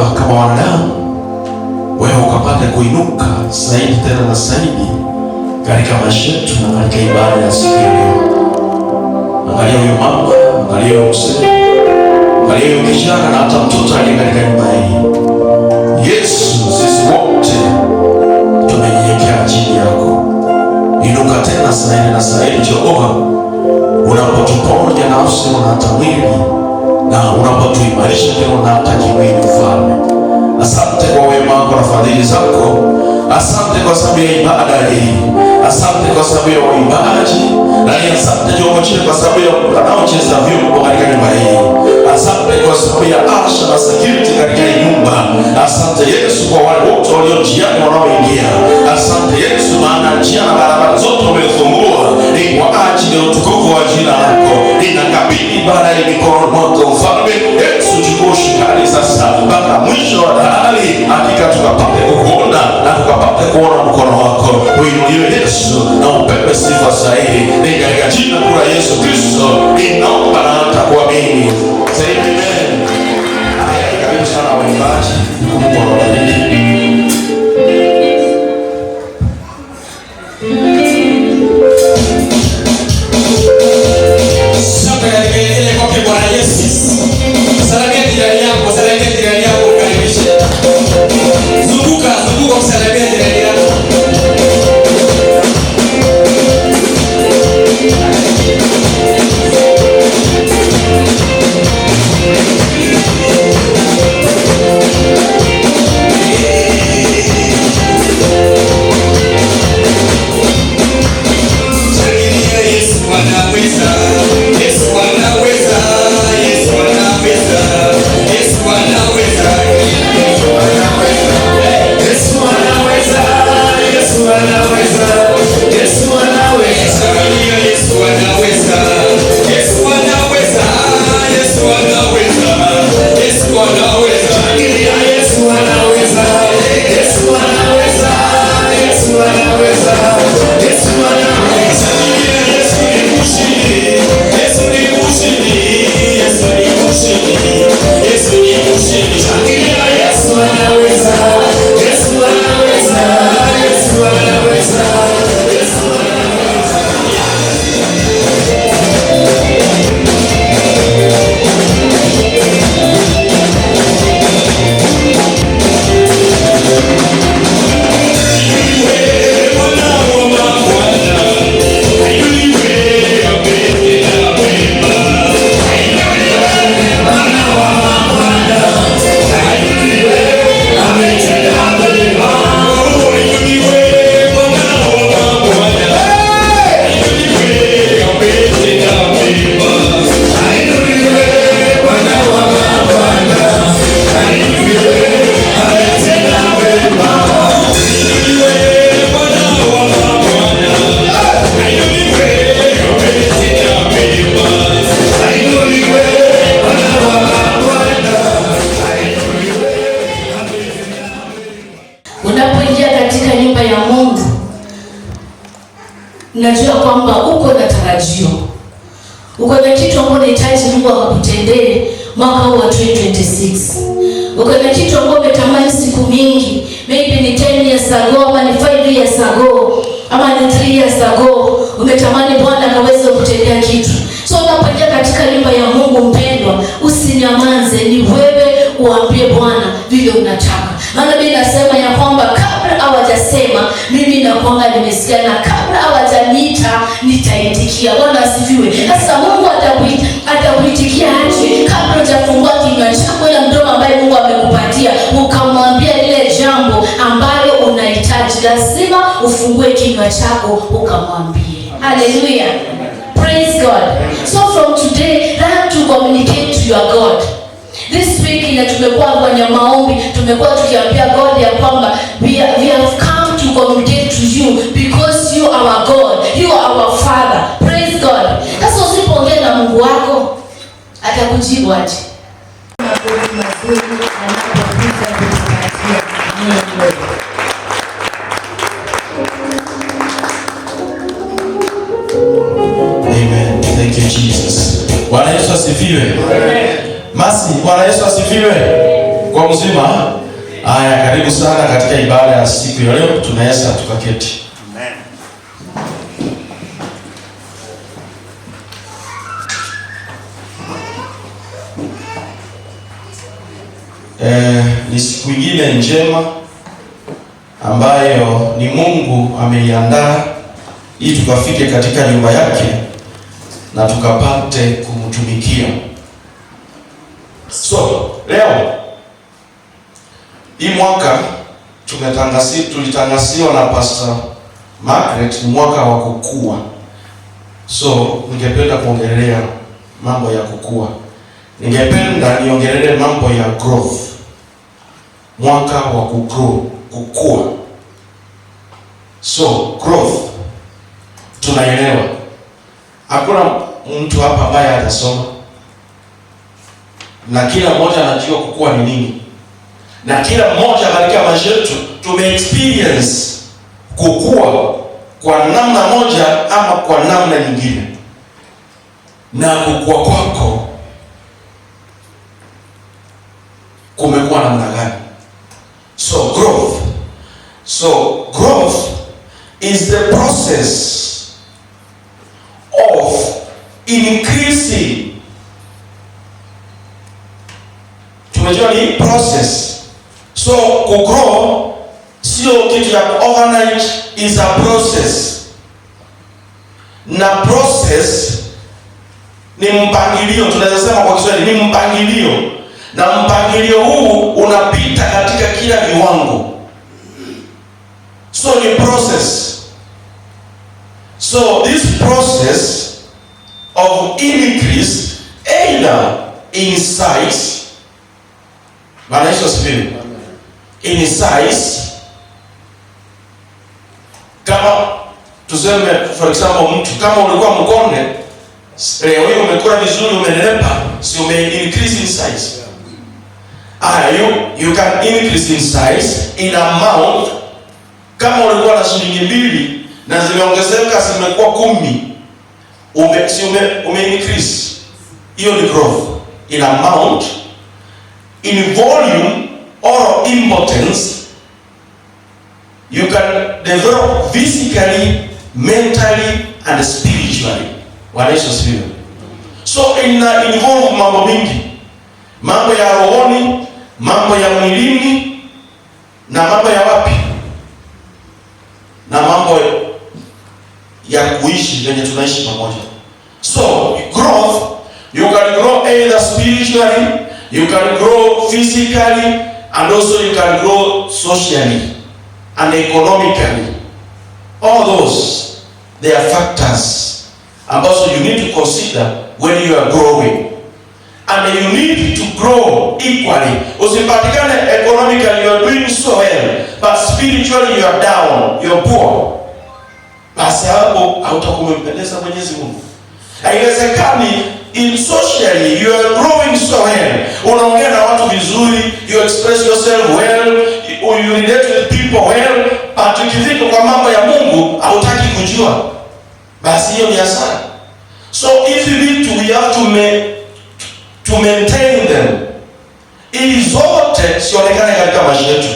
kama wanadamu, wewe ukapate kuinuka zaidi tena na zaidi katika maisha yetu na katika ibada ya siku ya leo. Angalia huyo mama, angalia huyo mzee, angalia huyo kijana na hata mtoto aliye katika nyumba hii. Yesu, sisi wote tumenyenyekea chini yako. Inuka tena zaidi na zaidi Jehova, unapotuponya nafsi na hata mwili, na unapotuimarisha tena na hata kimwili Mfalme. Asante kwa wema wako na fadhili zako. Asante kwa sababu ya ibada hii. Asante kwa sababu ya waimbaji. Na asante Jehova kwa sababu ya wanaocheza vyombo katika nyumba hii. Asante kwa sababu ya asha na security katika hii nyumba. Asante Yesu kwa wale wote walio njiani wanaoingia. Asante Yesu maana njia na barabara zote umefungua ni kwa ajili ya utukufu wa jina lako. Ninakabidhi ibada hii mikononi mwako Mfalme. Yesu chukua shukrani sasa mpaka mwisho wa dahari. Hakika tukapate kukuona na tukapate kuona mkono wako. Uinuliwe Yesu na upepe sifa zaidi. Ni katika jina kuu la Yesu Kristo ninaomba na hata kuamini. Amen. Karibu sana waimbaji. Kumbuka najua kwamba uko na tarajio, uko na kitu ambacho unahitaji Mungu akakutendee mwaka huu wa 2026. Uko na kitu ambacho umetamani siku mingi, maybe ni 10 years ago, ama ni 5 years ago, ama ni 3 years ago, umetamani Bwana akaweze kutendea kitu. So unapoingia katika nyumba ya Mungu mpendwa, usinyamaze, ni wewe uambie Bwana vile unataka. Maana Biblia inasema ya kwamba kabla hawajasema mimi nakuanga nimesikia, na kabla hawajaniita nitaitikia. Bwana asifiwe. Sasa Mungu atakuitikia aje kabla hujafungua kinywa chako, ile mdomo ambaye Mungu amekupatia, ukamwambia lile jambo ambalo unahitaji? Lazima ufungue kinywa chako ukamwambie. Hallelujah. Praise God. So from today, learn to communicate to your God. This week tumekuwa kwenye maombi, tumekuwa tukiambia God ya kwamba we have come to communicate to you because you are our God, you are our Father. Praise God. Sasa usipoongea na Mungu wako atakujibu aje? Amen. Thank you Jesus. Bwana Yesu asifiwe. Amen. Masi, Bwana Yesu asifiwe. Kwa mzima. Haya, karibu sana katika ibada ya siku ya leo. Tunaweza tukaketi. Amen. Ni siku nyingine njema ambayo ni Mungu ameiandaa ili tukafike katika nyumba yake na tukapate kumtumikia. So, leo hii mwaka tulitangaziwa na Pastor Margaret, ni mwaka wa kukua. So, ningependa kuongelea mambo ya kukua. Ningependa niongelee mambo ya growth. Mwaka wa kukua. So, growth tunaelewa. Hakuna mtu hapa ambaye atasoma. Na kila mmoja anajua kukua ni nini. Na kila mmoja katika maisha yetu tume-experience kukua kwa namna moja ama kwa namna nyingine. Na kukua kwako kumekuwa namna gani? So growth is the process of increasing. Tumejua ni process. So kugrow sio kitu ya overnight, is a process. Na process ni mpangilio, tunaweza sema kwa Kiswahili ni mpangilio. Na mpangilio huu unapita katika kila viwango. So ni process. So this process of increase either in size, Bwana Yesu asifiwe, in size, kama tuseme for example, mtu kama ulikuwa mkonde, leo hii umekula vizuri, umenenepa, si ume increase in size. You can increase in size in amount. Kama ulikuwa na shilingi 2 na zimeongezeka zimekuwa 10, ume increase. Hiyo ni growth in amount, in volume or importance. You can develop physically, mentally and spiritually. Bwana Yesu asifiwe. So involve mambo mingi. Mambo ya rohoni, mambo ya mwilini, na mambo ya wapi? Na mambo ya kuishi yenye tunaishi pamoja. So, growth, you can grow either spiritually, you can grow physically, and also you can grow socially and economically. All those, they are factors ambazo you need to consider when you are growing. And you need to grow equally. Usipatikane economically you are doing so well, but spiritually you are down, you are poor. Basi hapo hautakumpendeza Mwenyezi Mungu. Haiwezekani in socially you are growing so well. Unaongea na watu vizuri, you express yourself well, you relate with people well, but ukifika kwa mambo ya Mungu hautaki kujua. Basi hiyo ni hasara. So hizi vitu we have to maintain them. Ili zote sionekane katika maisha yetu.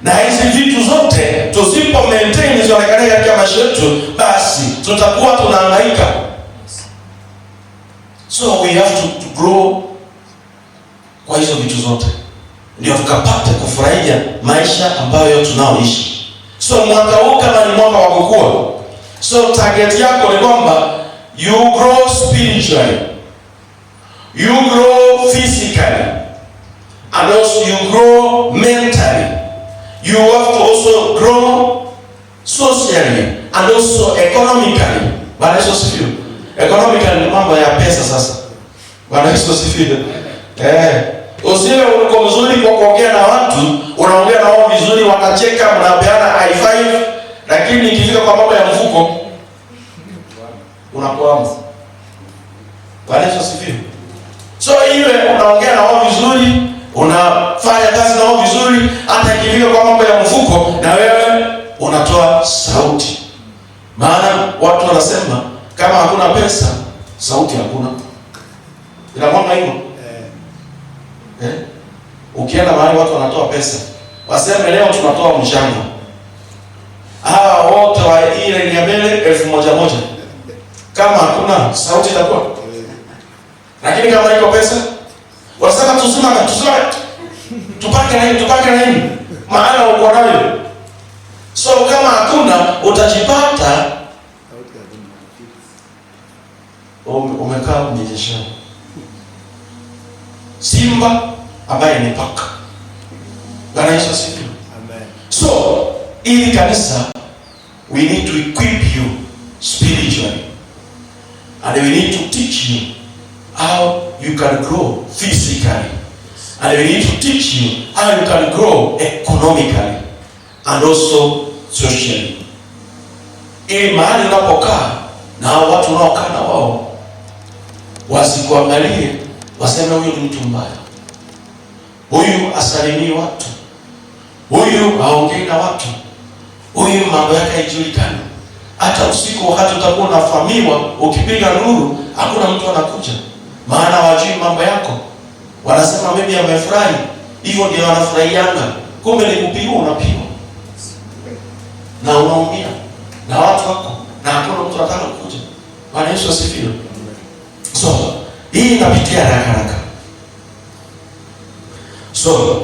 Na hizi vitu zote tusipo maintain sionekane katika maisha yetu, basi tutakuwa tunahangaika. So we have to grow kwa hizo vitu zote, ndio tukapate kufurahia maisha ambayo tunaoishi. So mwaka huu kama ni mwaka wa kukua, so target yako ni kwamba you grow spiritually, you grow physically, and also you grow mentally. You have to also grow socially and also economically. Bwana Yesu asifiwe. Economically ni mambo ya pesa sasa. Bwana Yesu asifiwe. Usiwe uko mzuri kwa kuongea na watu, unaongea na wao vizuri, wanacheka, mnapeana high five, lakini ikifika kwa mambo ya mfuko unakwama. Bwana Yesu asifiwe. So ile unaongea na wao vizuri, unafanya kazi na wao vizuri, hata ikifika kwa mambo ya mfuko na wewe unatoa sauti. Maana watu wanasema kama hakuna pesa, sauti hakuna. Ina maana hiyo. Ukienda mahali watu wanatoa pesa, waseme leo tunatoa mchango. Hawa wote wa ile ni mbele 1,000. Kama hakuna sauti itakuwa. Lakini kama iko pesa, wasema tusimame. Tupake na nini? Maana uko nayo. So kama hakuna utajipata umekaa mjejesha. Simba ambaye ni paka. Bwana Yesu asifiwe. Amen. So, ili kanisa, we need to equip you spiritually. And we need to teach you how you can grow physically. And we need to teach you how you can grow economically and also socially. Ili mahali unapokaa na watu unaokaa na wao wasikuangalie waseme huyu ni mtu mbaya, huyu asalimii watu, huyu haongei na watu, huyu mambo yake haijulikani. Hata usiku wakati utakuwa unafahamiwa, ukipiga nuru hakuna mtu anakuja, maana wajui mambo yako. Wanasema mimi amefurahi, hivyo ndio wanafurahianga. Kumbe ni kupigwa, unapigwa na unaumia na watu wako na hakuna mtu anataka kukuja. Bwana Yesu asifiwe. So hii inapitia haraka. So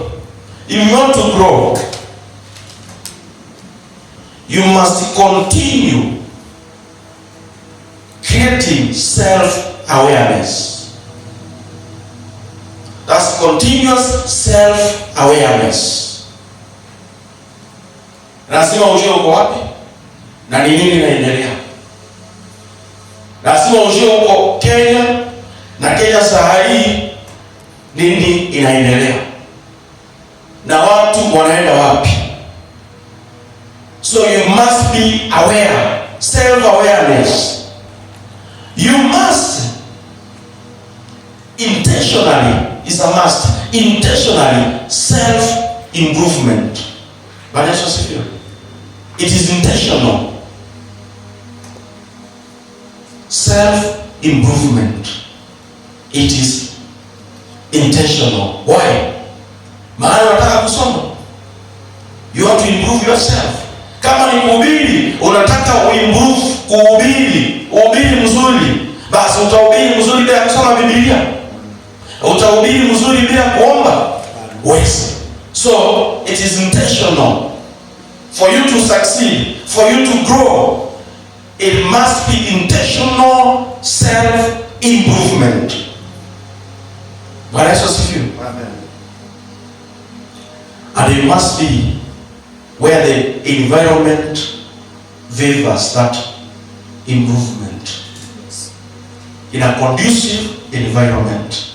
if you want to grow, you must continue creating self-awareness. That's continuous self-awareness. Lazima ujue uko wapi na ni nini inaendelea. Lazima ujue uko Kenya na Kenya saa hii nini inaendelea na watu wanaenda wapi. So you must be aware. Self-awareness. You must intentionally, is a must, intentionally self-improvement. But that's what I feel. It is intentional. Self-improvement. It is intentional. Why? Maana unataka kusoma. You want to improve yourself. Kama ni kuhubiri, unataka uimprove kuhubiri, uhubiri mzuri, basi utahubiri mzuri bila kusoma Biblia. Utahubiri mzuri bila kuomba. Yes. So, it is intentional. For you to succeed, for you to grow, it must be intentional self-improvement. Bwana Yesu asifiwe. Amen. And it must be where the environment favors that improvement. In a conducive environment,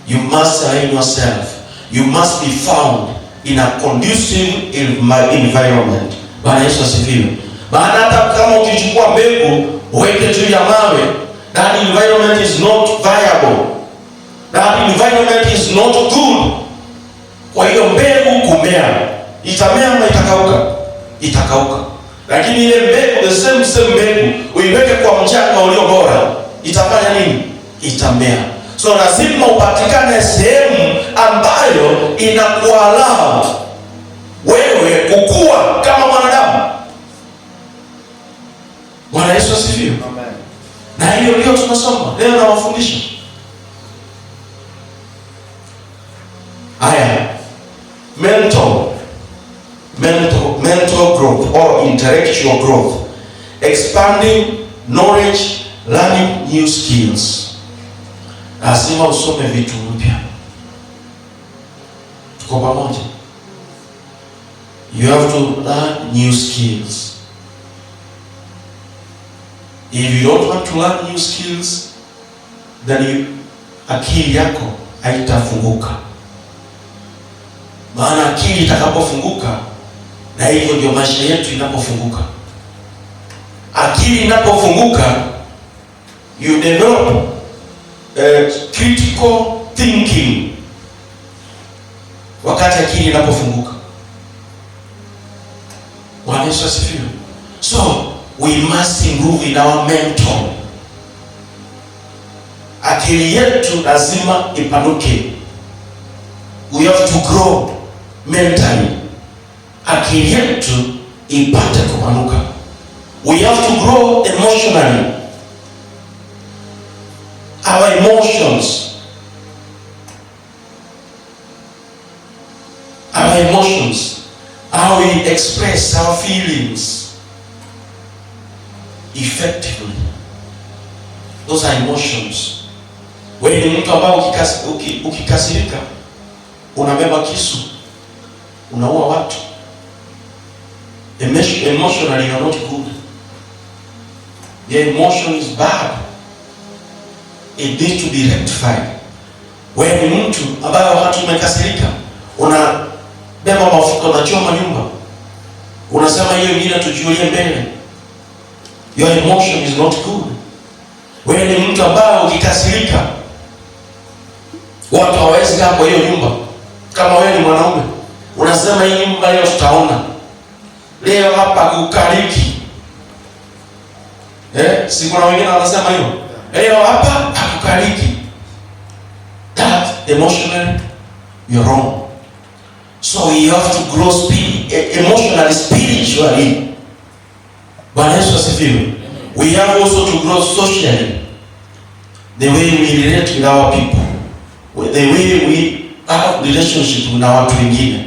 you must align yourself. You must be found in a conducive environment. Bwana Yesu asifiwe. Maana hata kama ukichukua mbegu uweke juu ya mawe, that environment is not viable. That environment is not good. Kwa hiyo mbegu kumea, itamea ama itakauka? Itakauka. Lakini ile mbegu, the same mbegu, uiweke kwa mchanga ulio bora, itafanya nini? Itamea. So lazima upatikane sehemu ambayo inakuallow wewe kukua kama mwanadamu. Bwana Yesu asifiwe. Amen. Na hiyo ndio tunasoma leo na mafundisho haya. Mental growth or intellectual growth, expanding knowledge, learning new skills. Lazima usome vitu mpya. Tuko pamoja? You have to learn new skills. If you don't want to learn new skills, then akili yako haitafunguka. Maana akili itakapofunguka, na hivyo ndio maisha yetu inapofunguka. Akili inapofunguka, you develop critical thinking. Wakati akili inapofunguka. Bwana Yesu asifiwe. So we must improve in our mental. Akili yetu lazima ipanuke. We have to grow mentally. Akili yetu ipate kupanuka. We have to grow emotionally. Our emotions. How we express our feelings effectively. Those are emotions. Wewe ni mtu ambao ukikasirika unabeba kisu, unaua watu. Emotionally you are not good. The emotion is bad. It needs to be rectified. Wewe ni mtu ambaye wakati umekasirika unabeba mafuta unachoma nyumba, unasema hiyo ingine tujulie mbele. Your emotion is not good. Wewe ni mtu ambaye ukikasirika watu hawawezi kaa kwa hiyo nyumba. Kama wewe ni mwanaume unasema hii nyumba leo tutaona, leo hapa kukariki. Si kuna wengine wanasema hiyo, leo hapa hakukariki. That emotionally you're wrong. So we have to grow emotionally, spiritually. Bwana Yesu asifiwe. We have also to grow socially. The way we relate with our people. The way we have relationship na watu wengine.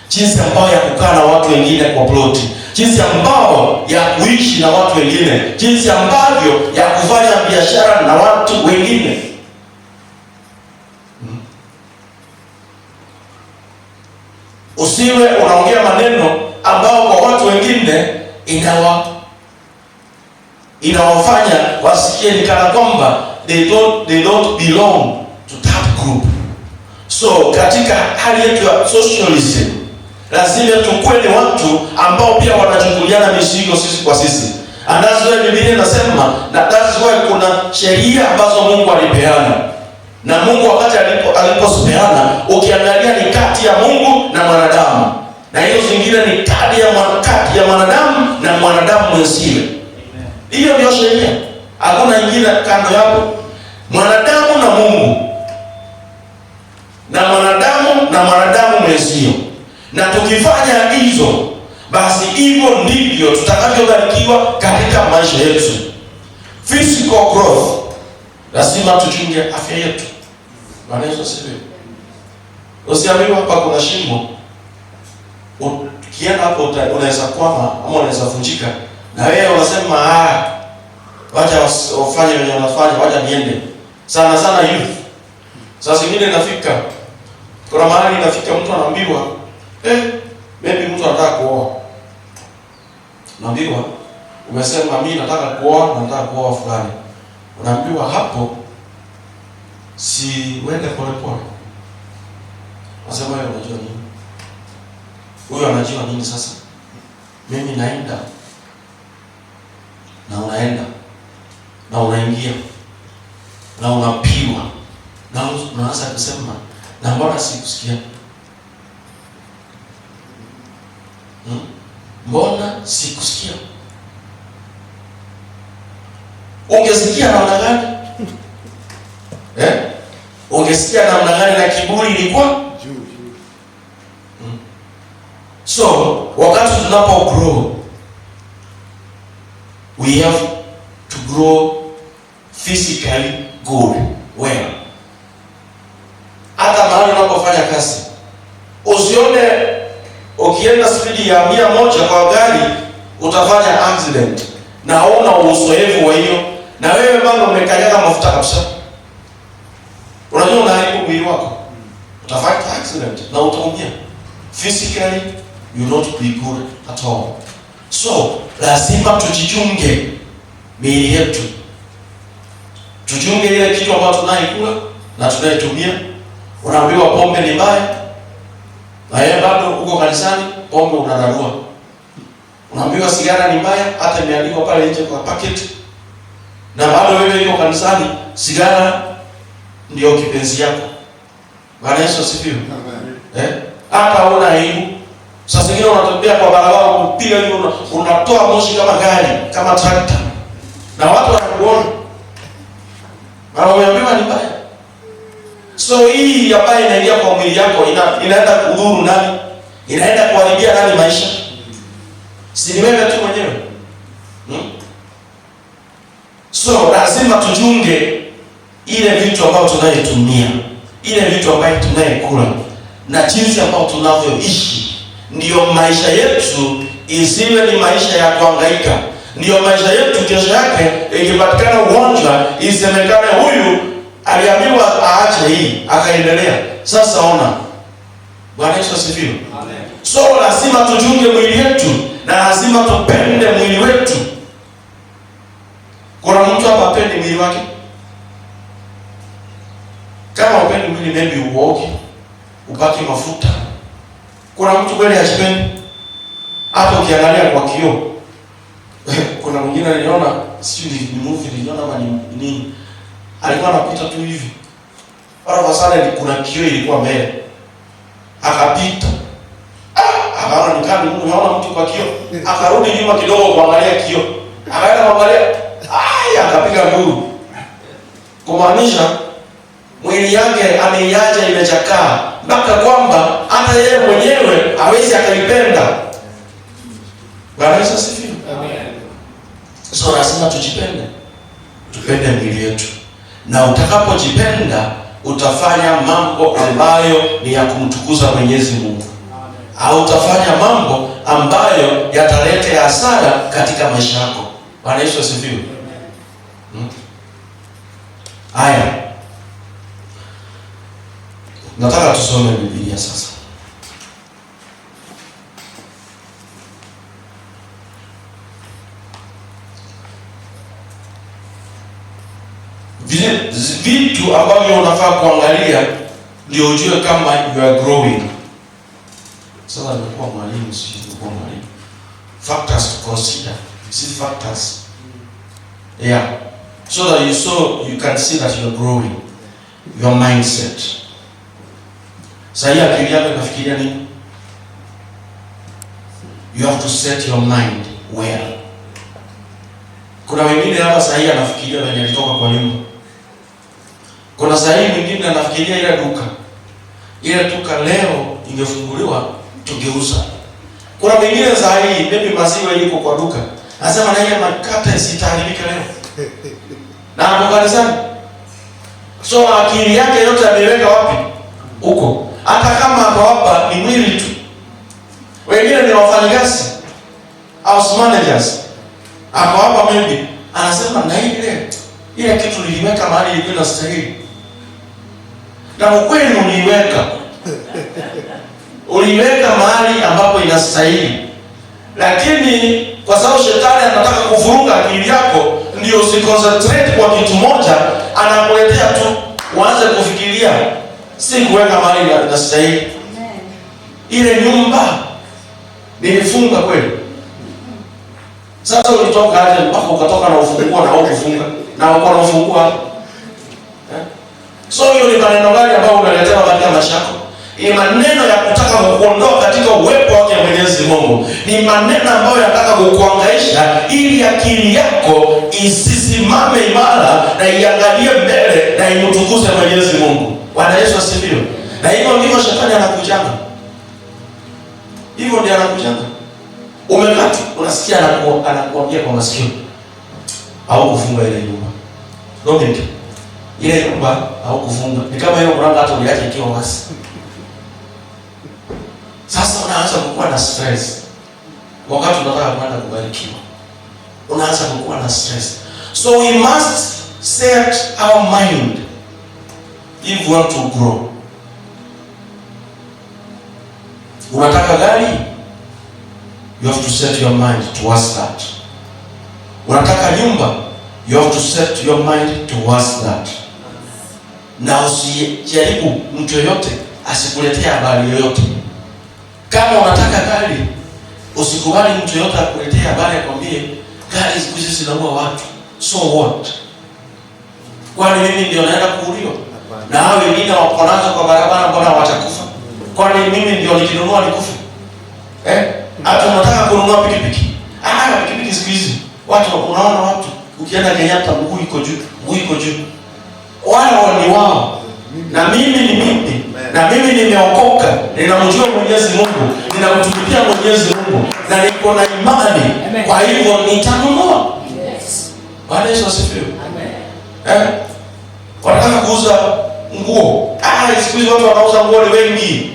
Jinsi ambao ya kukaa na watu wengine kwa ploti. Jinsi ambao ya kuishi na watu wengine. Jinsi ambavyo ya kufanya biashara na watu wengine. Usiwe unaongea maneno ambao kwa watu wengine inawafanya wasikie ni kana kwamba they don't belong to that group. So katika hali yetu ya socialism lazima tukue ni watu ambao pia wanachukuliana mizigo sisi kwa sisi. And that's why Biblia inasema, na that's why kuna sheria ambazo Mungu alipeana. Na Mungu wakati alipozipeana, ukiangalia ni kati ya Mungu na mwanadamu. Na hizo zingine ni kati ya mwanadamu na mwanadamu mwenziwe. Hiyo ndio sheria. Hakuna nyingine kando yako. Mwanadamu na Mungu. Na mwanadamu mwenzio. Na tukifanya hizo, basi hivyo ndivyo tutakavyobarikiwa katika maisha yetu. Physical growth. Lazima tuchunge afya yetu. Bwana Yesu asifiwe. Usiambiwe hapa kuna shimo. Ukienda hapo unaweza kwama ama unaweza vunjika. Na wewe unasema wacha wafanye wenye wanafanya, wacha niende. Sana youth. Sasa zingine inafika. Kuna mahali inafika mtu anaambiwa, maybe mtu anataka kuoa. Naambiwa, umesema mimi nataka kuoa, nataka kuoa fulani. Unaambiwa hapo si uende pole. Nasema wewe unajua nini? Huyo anajua nini sasa? Mimi naenda. Na unaenda. Na unaingia. Na unapigwa. Na unaanza kusema, na mbona sikusikia? Mbona sikusikia? Ungesikia namna gani? Ungesikia namna gani na kiburi ilikuwa juu. So, wakati tunapo grow, we have to grow physically good, well. Hata mahali unapofanya kazi, usione ukienda speed ya 100 kwa gari utafanya accident na una uzoefu wa hiyo, na wewe bado umekanyaga mafuta kabisa. Unajua unaharibu mwili wako. Utafanya accident na utaumia. Physically you not be good at all. So, lazima tujichunge miili yetu. Tuchunge ile kitu ambacho tunaikula na tunaitumia. Unaambiwa pombe ni mbaya. Na yeye bado uko kanisani, pombe unararua. Unaambiwa sigara ni mbaya, hata imeandikwa pale nje kwa packet. Na bado wewe uko kanisani, sigara ndio kipenzi yako. Bwana Yesu asifiwe. Hata una aibu. Sasa zingine unatembea kwa barabara ukipiga hiyo unatoa moshi kama gari, kama tractor. Na watu wanakuona. Mara umeambiwa ni mbaya. So hii ambayo inaingia kwa mwili yako inaenda kudhuru nani? Inaenda kuharibia nani maisha? Si ni wewe tu mwenyewe. So lazima tujunge ile vitu ambayo tunayotumia, ile vitu ambayo tunayokula na jinsi ambayo tunavyoishi. Ndiyo maisha yetu isiwe ni maisha ya kuhangaika. Ndiyo maisha yetu kesho yake ikipatikana ugonjwa isemekane huyu aliambiwa aache hii akaendelea. Sasa ona. Bwana Yesu asifiwe. Amen. So lazima tujunge mwili wetu na lazima tupende mwili wetu. Kuna mtu hapa hapendi mwili wake? Kama upendi mwili, maybe uoge, upake mafuta. Kuna mtu kweli hajipendi? Hapo ukiangalia kwa kioo. Kuna mwingine niliona, sio ni movie niliona ama ni nini? Alikuwa anapita tu hivi. Para sana kuna kioo ilikuwa mbele. Akapita. Akaona ni kama unaona mtu kwa kioo. Akarudi nyuma kidogo kuangalia kioo. Akaenda kuangalia, akapiga nduru. Kumaanisha mwili yake ameiacha imechakaa mpaka kwamba hata yeye mwenyewe hawezi akaipenda. Bwana Yesu asifiwe. Amen. So lazima tujipende. Tupende mwili wetu. Na utakapojipenda utafanya mambo ambayo ni ya kumtukuza Mwenyezi Mungu. Au utafanya mambo ambayo yataleta hasara katika maisha yako. Bwana Yesu asifiwe. Haya. Nataka tusome Biblia sasa. Vitu ambavyo unafaa kuangalia ndio ujue kama you are growing. Sasa nimekuwa mwalimu, sikuwa mwalimu. Factors to consider. See factors. Yeah. So that you can see that you are growing. Your mindset. Sasa akili yako inafikiria nini? You have to set your mind well. Kuna wengine hapa sasa anafikiria wenye alitoka kwa nyumba. Kuna sasa mwingine anafikiria ile duka. Ile duka leo ingefunguliwa tungeuza. Kuna mwingine sasa maybe maziwa iko kwa duka. Anasema na ile makate sitaharibika leo. Na hapo kanisani. So akili yake yote ameweka wapi? Huko. Hata kama hapo hapa ni mwili tu. Wengine ni wafanyakazi, house managers. Hapo hapa maybe anasema na ile kitu niliweka mahali ilikuwa inastahili. Na ukweli uliweka mahali ambapo inastahili. Lakini kwa sababu shetani anataka kuvuruga akili yako, ndio usiconcentrate kwa kitu moja, anakuletea tu uanze kufikiria si kuweka mahali inastahili. Ile nyumba nilifunga kweli. Sasa ulitoka aje mpaka ukatoka na ufunguo na ukufunga na uko na ufunguo? So hiyo ni maneno gani ambayo unaletewa katika maisha yako? Ni maneno ya kutaka kukuondoa katika uwepo wake Mwenyezi Mungu. Ni maneno ambayo yanataka kukuhangaisha ili akili yako isisimame imara na iangalie mbele na imtukuze Mwenyezi Mungu. Bwana Yesu asifiwe. Na hivyo ndivyo shetani anakujanga. Hivyo ndio anakujanga. Umekati unasikia anakuambia kwa masikio au kufunga ile nyumba. Ndio ile nyumba au kufunga. Ni kama hiyo mlango hata uliacha ikiwa wazi. Sasa unaanza kukuwa na stress. Wakati unataka kwenda kubarikiwa, unaanza kukuwa na stress. So we must set our mind if we want to grow. Unataka gari? You have to set your mind towards that. Unataka nyumba? You have to set your mind towards that. Na usijaribu mtu yoyote asikuletea habari yoyote. Kama unataka gari, usikubali mtu yoyote akuletea habari akwambie gari siku hizi zinaua watu. So what? Kwani mimi ndio naenda kuuliwa? Na hao wengine wako nazo kwa barabara mbona watakufa? Kwani mimi ndio nikinunua nikufe? Hata unataka kununua pikipiki. Pikipiki siku hizi watu unaona watu ukienda Kenyatta mguu iko juu. Wao ni wao. Na mimi ni mimi. Na mimi nimeokoka. Ninamjua Mwenyezi Mungu. Ninamtumikia Mwenyezi Mungu. Na niko na imani. Kwa hivyo nitanunua. Bwana Yesu asifiwe. Amen. Wanataka kuuza nguo. Siku hizi watu wanauza nguo ni wengi.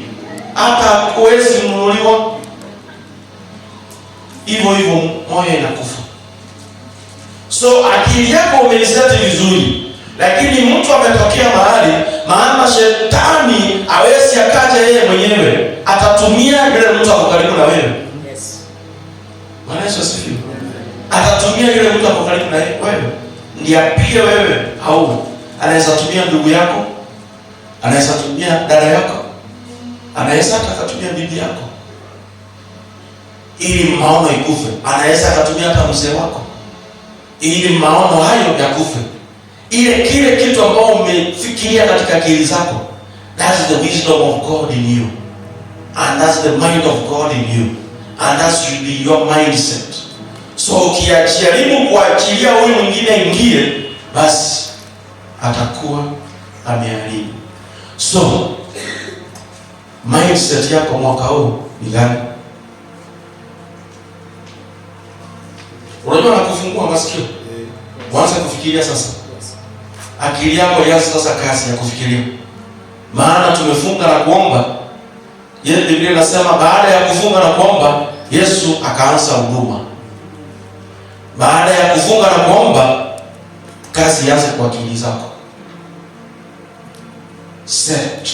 Hata huwezi kununuliwa. Hivyo moyo inakufa. So akili yako umeiseti vizuri, lakini mtu ametokea mahali, maana shetani hawezi akaja yeye mwenyewe, atatumia yule mtu ako karibu na wewe. Yes. Bwana Yesu asifiwe. Atatumia yule mtu ako karibu na wewe ndiye apige wewe, au anaweza tumia ndugu yako, anaweza tumia dada yako, anaweza akatumia bibi yako ili maono ikufe. Anaweza akatumia hata mzee wako ili maono hayo yakufe. Kile kitu ambao umefikiria katika akili zako, that's the wisdom of God in you, and that's the mind of God in you, and that should be your mindset. So ukiajaribu kuachilia huyu mwingine ingie, basi atakuwa ameharibu. So mindset yako mwaka huu ni gani? Unajua nakufungua masikio. Mwanza kufikiria sasa. Akili yako ianze sasa kazi ya kufikiria. Maana tumefunga na kuomba. Biblia inasema baada ya kufunga na kuomba, Yesu akaanza huduma. Baada ya kufunga na kuomba, kazi ianze kwa akili zako. Set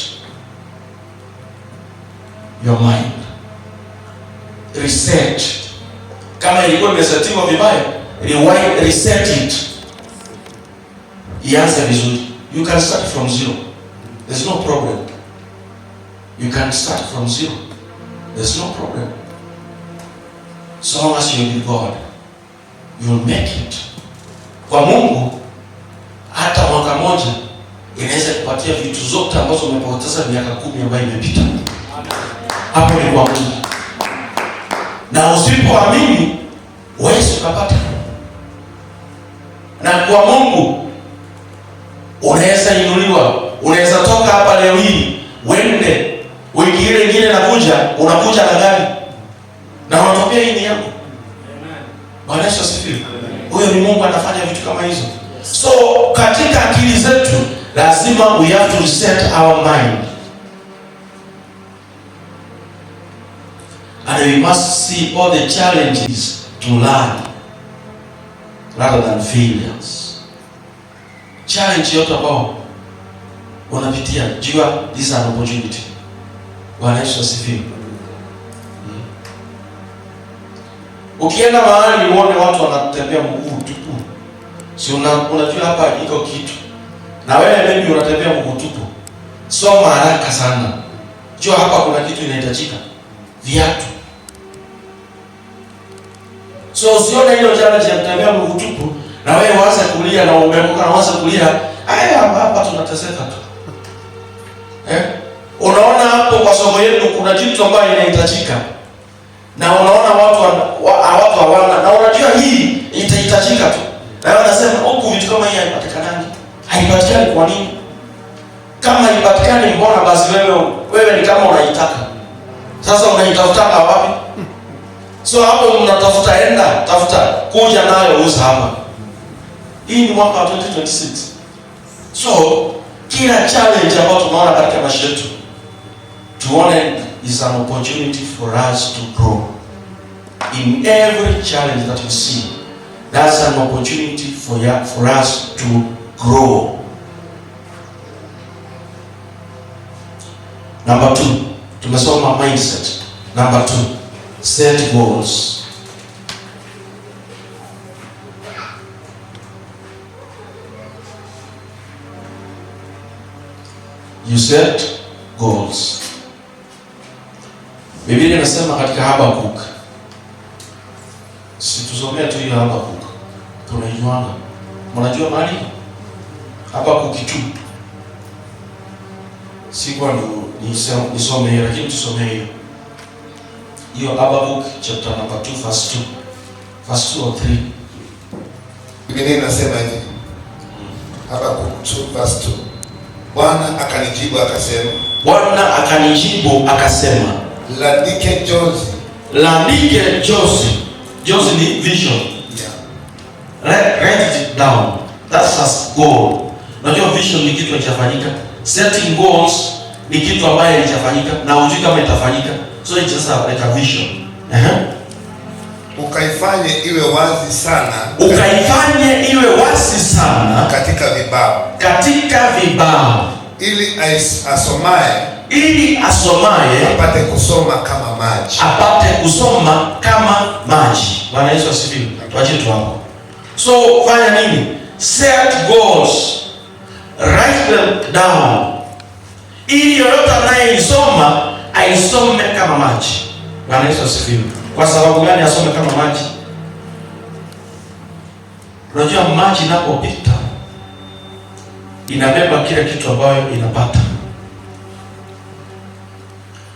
your mind. Reset. Kama ilikuwa imesetiwa vibaya, reset it. Ianze vizuri. You can start from zero. There's no problem. You can start from zero. There's no problem. So long as you need God, you'll make it. Kwa Mungu, hata mwaka moja inaweza kupatia vitu zote ambazo umepoteza miaka 10 ambayo imepita. Hapo ni kwa Mungu. Na usipoamini huwezi kupata. Na kwa Mungu unaweza inuliwa. Unaweza toka hapa leo hii, wende wiki ile nyingine unakuja na gari. Na unatokea hii ni yako. Bwana Yesu asifiwe. Huyo ni Mungu anafanya vitu kama hizo. So katika akili zetu lazima we have to reset our mind. And we must see all the challenges to learn rather than failures. Challenge yote ambao unapitia, jua this is an opportunity. Bwana Yesu asifiwe. Ukienda mahali uone watu wanatembea mguu tupu, si unajua hapa iko kitu. Na wewe maybe unatembea mguu tupu, soma haraka sana. Jua hapa kuna kitu inahitajika. Viatu. So usione hilo challenge ya kutembea mguu tupu na wewe waanze kulia na umeokoka na waanze kulia, hapa tunateseka tu. Unaona hapo kwa somo yenu kuna kitu ambacho inahitajika. Na unaona watu hawana, na unajua hii itahitajika tu. Na wewe unasema huku vitu kama hii haipatikani. Haipatikani kwa nini? Kama haipatikani mbona basi wewe ni kama unaitaka. Sasa unaitafuta wapi? So hapo mnatafuta tafuta kuja nayo usa hapa. Hii ni mwaka wa 2026. So kila challenge ambayo tunaona katika maisha yetu tuone is an opportunity for us to grow. In every challenge that we see, that's an opportunity for us to grow. Number 2, tumesoma mindset. Number 2, set goals. You set goals. Biblia inasema katika Habakuk. Situsomea tu hiyo Habakuk. Tunaijuanga. Mnajua mahali? Habakuk 2. Sikuwa nisome hiyo, lakini tusomee hiyo. Hiyo Habakuk chapter number 2 verse 2. Verse 2 or 3. Biblia inasema hivi. Habakuk 2 verse 2. Bwana akanijibu akasema. Bwana akanijibu akasema. Landike jozi. Landike jozi. Jozi ni vision. Yeah. Write it down. That's a goal. Unajua vision ni kitu kinachofanyika. Setting goals ni kitu ambayo kinachofanyika na hujui kama itafanyika. So it's just like a vision. Ukaifanye iwe wazi sana. Ukaifanye iwe wazi sana katika vibao. Katika vibao. Ili asomaye apate kusoma kama maji. Apate kusoma kama maji. Bwana Yesu asifiwe. Tuache tu hapo. So fanya nini? Set goals. Write them down. Ili yoyote anayesoma aisome kama maji. Bwana Yesu asifiwe. Kwa sababu gani asome kama maji? Unajua maji inapopita inabeba kila kitu ambayo inapata.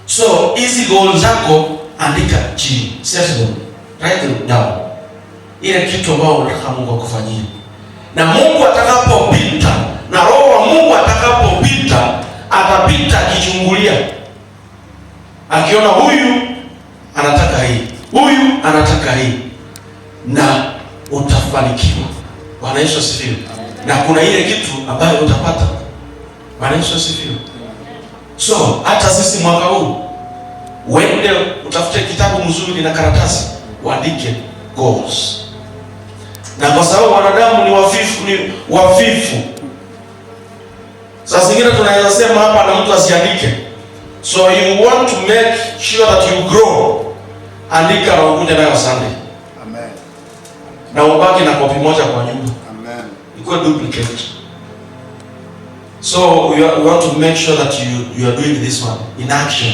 So hizi goals zako andika chini. Set them. Write them down. Ile kitu ambayo unataka Mungu akufanyie. Na Mungu atakapopita, na Roho wa Mungu atakapopita, atapita akichungulia. Akiona huyu anataka hii, huyu anataka hii, na utafanikiwa. Bwana Yesu asifiwe. Na kuna ile kitu ambayo utapata. Bwana Yesu asifiwe. So hata sisi mwaka huu uende utafute kitabu mzuri na karatasi, uandike goals. Na kwa sababu wanadamu ni wafifu. Sasa zingine tunaweza sema hapa na mtu asiandike. So you want to make sure that you grow. Andika na ukuje nayo Sunday. Amen. Na ubaki na kopi moja kwa nyumba. Amen. Ikuwe duplicate. So we want to make sure that you are doing this one in action.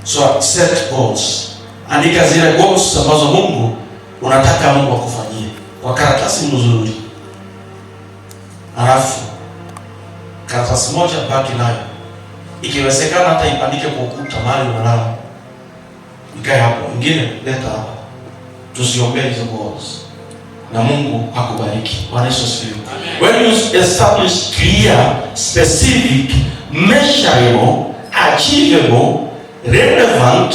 So set goals. Andika zile goals ambazo Mungu unataka Mungu akufanyie kwa karatasi nzuri. Alafu karatasi moja baki nayo. Ikiwezekana hata ipandike kwa ukuta mahali unalala. Ikae hapo. Ingine leta hapa. Tusiombee hizo goals. Na Mungu akubariki. Bwana Yesu asifiwe. When you establish clear, specific, measurable, achievable, relevant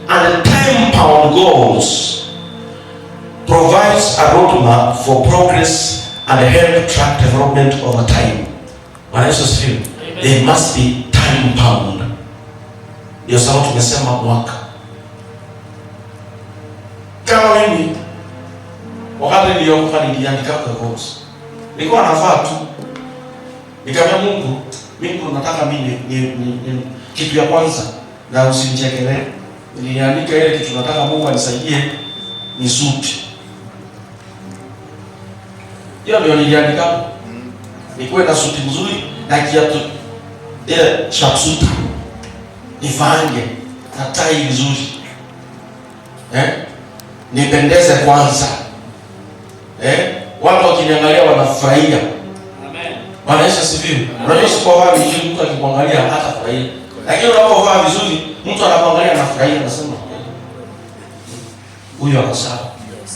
and time-bound goals, provides a roadmap for progress and help track development over time. Bwana Yesu asifiwe. They must be time-bound. Ndio sababu tumesema mwaka. Kama mimi wakati niliokuwa niliandika kwa goals, nilikuwa nafaa tu nikamwambia Mungu, mimi nataka mimi ni kitu ya kwanza na usinichekelee. Niliandika ile kitu nataka Mungu anisaidie ni suti. Hiyo ndio niliandika. Nikuwe na suti nzuri na kiatu ile sharpsuit. Nifange na tai nzuri. Nipendeze kwanza. Watu wakiniangalia wanafurahia. Amen. Bwana Yesu asifiwe. Unajua usipovaa vizuri mtu akikuangalia hata furahia. Lakini unapovaa vizuri mtu anakuangalia anafurahia, anasema huyu ako sawa.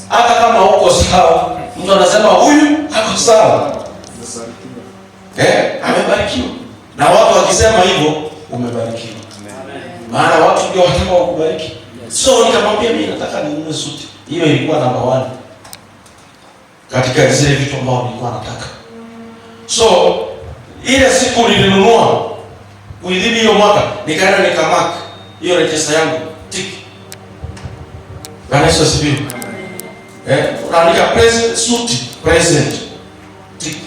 Hata kama uko sawa, mtu anasema huyu ako sawa. Amebarikiwa. Na watu wakisema hivyo umebarikiwa. Amen. Maana watu ndio wataka wakubariki. So nikamwambia mimi nataka ninunue suti. Hiyo ilikuwa namba 1. Katika zile vitu ambavyo nilikuwa nataka. So ile siku nilinunua within hiyo mwaka nikaenda nikamark hiyo register yangu tick. Bwana Yesu asifiwe. Unaandika present suit present tick.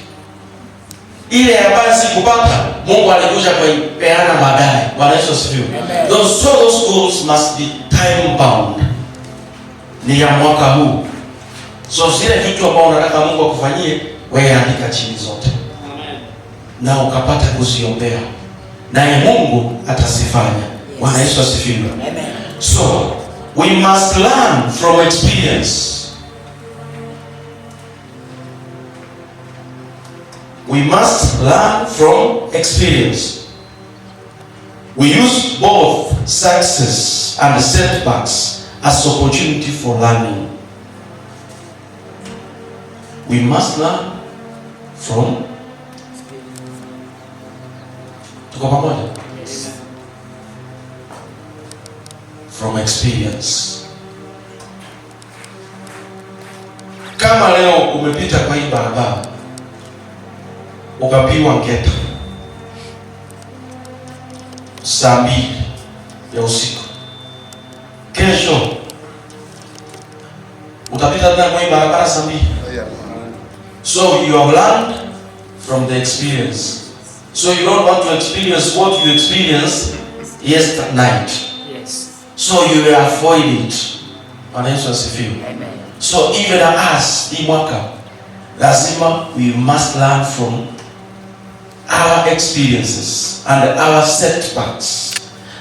Ile ambayo sikupata Mungu alikuja kuipeana baadaye. Bwana Yesu asifiwe. Those goals must be time bound. Ni ya mwaka huu. So zile vitu ambao unataka Mungu akufanyie, wewe andika chini zote. Amen. Na ukapata kuziombea. Naye Mungu atasifanya. Bwana Yesu asifiwe. Amen. So, we must learn from experience. We must learn from experience. We use both success and setbacks as opportunity for learning. We must learn from Tuko pamoja? From experience. Kama leo umepita kwa hii barabara ukapiwa ngeta saa 2 ya usiku, kesho utapita tena kwa hii barabara saa 2. So you have learned from the experience. So you don't want to experience what you experienced yesterday night. Yes. So you will avoid it. Bwana Yesu asifiwe. Amen. So even us, hii mwaka lazima we must learn from our experiences and our setbacks,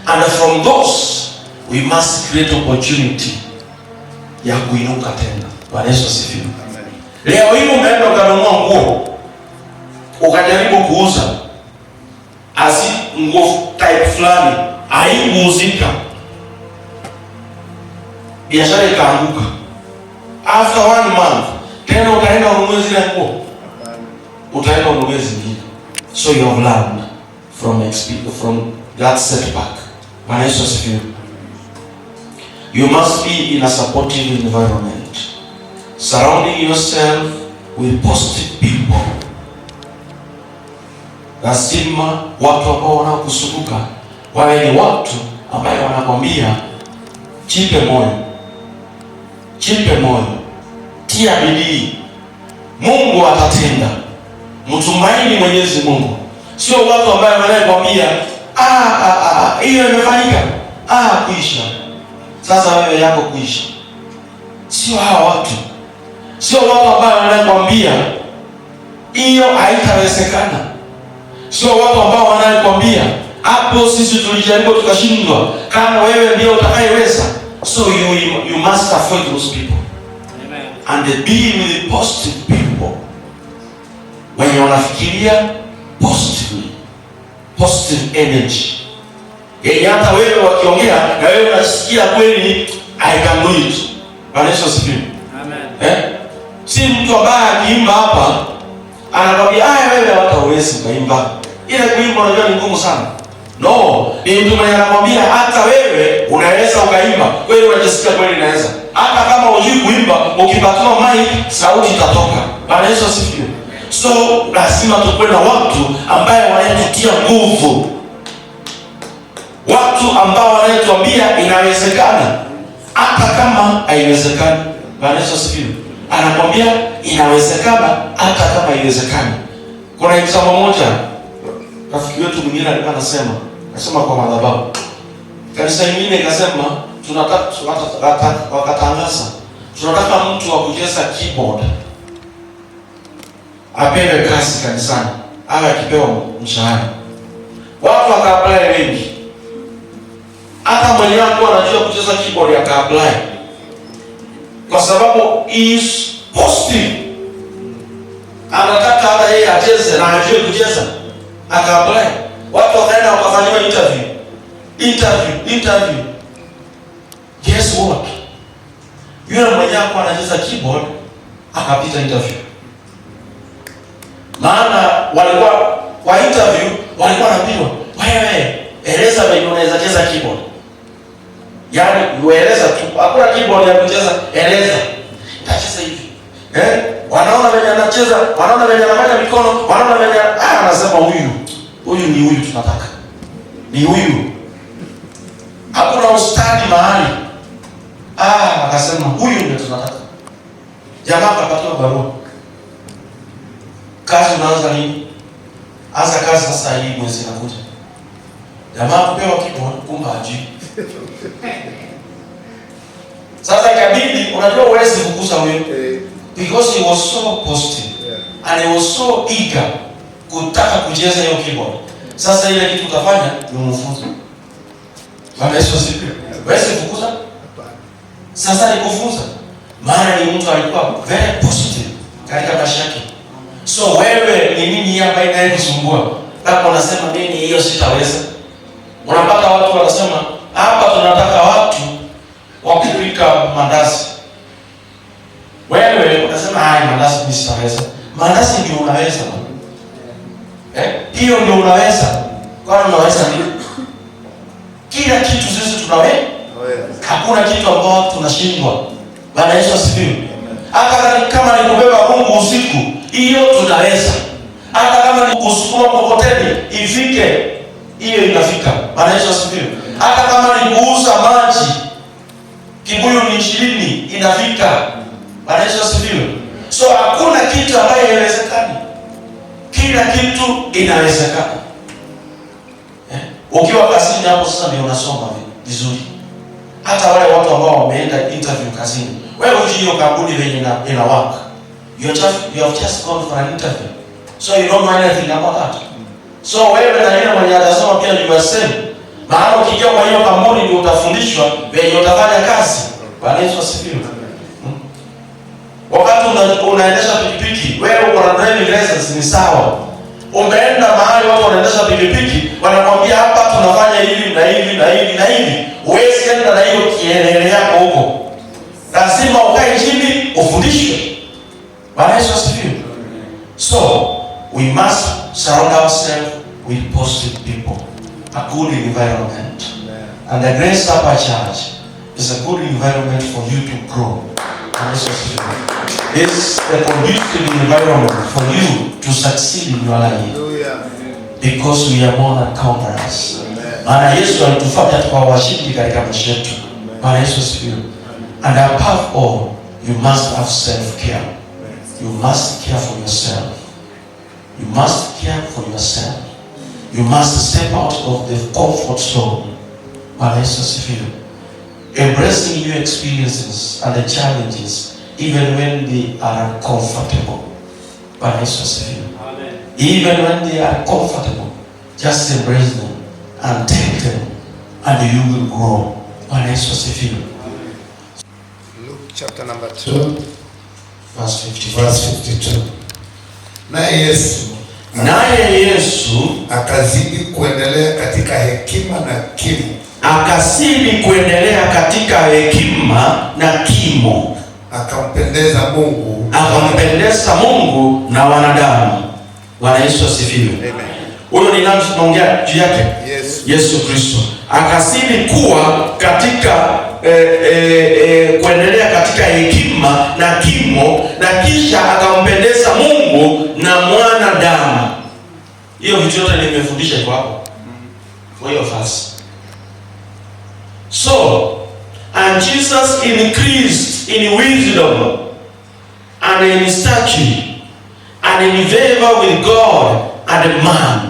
and from those we must create opportunity ya kuinuka tena. Bwana Yesu asifiwe. Leo hii umeenda ukanunua nguo ukajaribu kuuza nguo type fulani, haikuuzika, biashara ikaanguka. After 1 month tena utaenda ununue zile nguo, utaenda ununue zingine. So you have learned from that setback. Bwana Yesu asifiwe. You must be in a supportive environment, surrounding yourself with positive people. Lazima watu ambao wanaokuzunguka wawe ni watu ambao wanakwambia jipe moyo, jipe moyo, tia bidii, Mungu atatenda, mtumaini Mwenyezi Mungu. Sio watu ambao wanakwambia hiyo imefanyika, kuisha sasa, wewe yako kuisha. Sio hao watu, sio watu ambao wanakwambia hiyo haitawezekana. Sio watu ambao wanakwambia hapo sisi tulijaribu tukashindwa, kama wewe ndio utakayeweza. So you must avoid those people. Amen. And be with positive people. When you wanafikiria positively, positive energy. Yenye hata wewe wakiongea na wewe unasikia kweli I can do it. Bwana Yesu asifiwe. Amen. Si mtu ambaye akiimba hapa anakwambia wewe hutawezi kuimba. Ile kuimba unajua ni ngumu sana. No, ni mtu mwenye anakwambia hata wewe unaweza ukaimba. Kweli unajisikia kweli unaweza. Hata kama hujui kuimba, ukipatiwa mic sauti itatoka. Bwana Yesu asifiwe. So lazima tukue na watu ambao wanatutia nguvu. Watu ambao wanatuambia inawezekana hata kama haiwezekani. Bwana Yesu asifiwe. Anakwambia inawezekana hata kama haiwezekani. Kuna example moja, rafiki wetu mwingine alikuwa anasema kwa madhabahu. Kanisa lingine ikasema wakatangaza tunataka mtu wa kucheza keyboard apewe kazi kanisani, awe akipewa mshahara. Watu waka-apply wengi. Hata mwenye wako anajua kucheza keyboard aka-apply. Kwa sababu is positive. Anataka hata yeye acheze na ajue kucheza. Aka-apply. Watu wakaenda wakafanywa interview. Guess what? Yule mwenye wako anacheza keyboard akapita interview. Maana walikuwa kwa interview walikuwa wanaambiwa, wewe eleza vile unaweza cheza keyboard. Yaani ueleza tu, hakuna keyboard ya kucheza, eleza. Itacheza hivi. Wanaona vile anacheza, wanaona vile anafanya mikono, wanaona vile anasema huyu ni huyu tunataka. Ni huyu. Hakuna ustadi mahali. Akasema huyu ndio tunataka. Jamaa akapatiwa barua. Kazi unaanza nini? Anza kazi sasa hii mwezi unakuja. Jamaa kupewa keyboard kumbe hajui. Sasa ikabidi, unajua huwezi kukuza huyo. Because he was so positive. And he was so eager kutaka kucheza hiyo keyboard. Sasa ile kitu utafanya ni umfunze. Bwana Yesu asifiwe. Huwezi kukuza? Sasa ni kufunza. Maana ni mtu alikuwa very positive katika maisha yake. So wewe ni nini hapa inayokusumbua? Kama unasema mimi hiyo sitaweza. Unapata watu wanasema hapa tunataka watu wa kupika mandazi. Wewe unasema mandazi mimi sitaweza. Mandazi ndio unaweza. Hiyo ndio unaweza. Kwa nini unaweza nini? Kila kitu sisi tunaweza. Hakuna kitu ambacho tunashindwa. Bwana Yesu asifiwe. Hata kama ni kubeba rungu usiku, hiyo tunaweza. Hata kama ni kusukuma mkokoteni ifike, hiyo inafika. Bwana Yesu asifiwe. Hata kama ni kuuza maji, kibuyu ni 20 inafika. Bwana Yesu asifiwe. So hakuna kitu ambacho haiwezekani. Kila kitu inawezekana. Ukiwa kazini hapo sasa ndio unasoma vizuri. Hata wale watu ambao wameenda interview kazini, wewe uje hiyo kampuni venye ina work. You have just gone for an interview. So you don't know anything about that. So wewe na yule mwenye atasoma pia ni waseme. Maana ukija kwa hiyo kampuni ndio utafundishwa venye utafanya kazi. Bwana Yesu asifiwe. Wakati unaendesha pikipiki, wewe uko na driving license ni sawa. Umeenda mahali watu wanaendesha pikipiki, wanakwambia hapa tunafanya hivi na hivi na hivi na hivi. Huwezi enda na hiyo kielele yako huko. Lazima ukae chini ufundishwe. Bwana Yesu asifiwe. So, we must surround ourselves with positive people. A good environment. And the Grace Supper Church is a good environment for you to grow. Bwana Yesu asifiwe. It's a conducive environment for you to succeed in your life. Because we are more than conquerors. Maana Yesu alitufanya tukawa washindi katika maisha yetu. Bwana Yesu asifiwe. And above all, you must have self-care. You must care for yourself. You must care for yourself. You must step out of the comfort zone. Bwana Yesu asifiwe. Embracing new experiences and the challenges even when they are uncomfortable. Bwana Yesu asifiwe. Even when they are comfortable, just embrace them and take them and you will grow. Bwana Yesu asifiwe. Luke chapter number 2 verse 52. Naye Yesu akazidi kuendelea katika hekima na kimo. Akazidi kuendelea katika hekima na kimo. Akampendeza Mungu na wanadamu. Bwana Yesu asifiwe. Amen. Huyo ni nani tunaongea juu yake? Yesu Kristo. Akazidi kuwa katika kuendelea katika hekima na kimo, na kisha akampendeza Mungu na mwanadamu. Hiyo vitu yote nimefundisha iko hapo. For your fast. So, and Jesus increased in wisdom and in stature and in favor with God and man.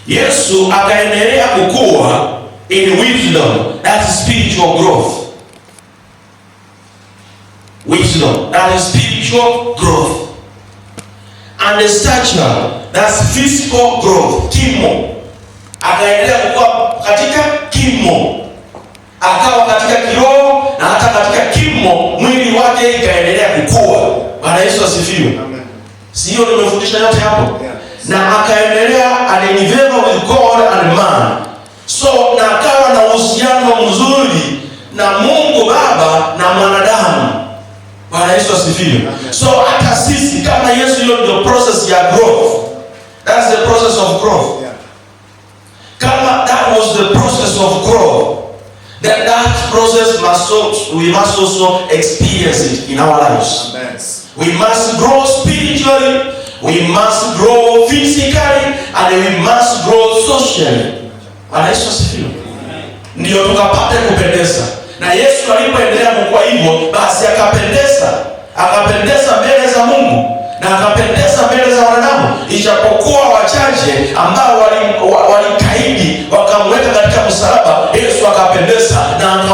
Yesu akaendelea kukua in wisdom, that is spiritual growth. Wisdom, that is spiritual growth. And the stature, that's physical growth, kimo. Akaendelea kukua katika kimo. Akawa katika kiroho na hata katika kimo mwili wake ikaendelea kukua. Bwana Yesu asifiwe. Sio nimefundisha yote hapo? Na akaendelea alinivema with God and man. So na akawa na uhusiano mzuri na Mungu Baba na mwanadamu. Bwana Yesu asifiwe. So hata sisi kama Yesu, hiyo ndio process ya growth. That's the process of growth. Kama that was the process of growth, then that process we must also experience it in our lives. Amen. We must grow spiritually, we must grow physically, and we must grow socially. Bwana Yesu asifiwe. Ndio tukapate kupendeza. Na Yesu alipoendelea kukua hivyo, basi akapendeza mbele za Mungu na akapendeza mbele za wanadamu, ijapokuwa wachache ambao walikaidi wakamweka katika msalaba, Yesu akapendeza na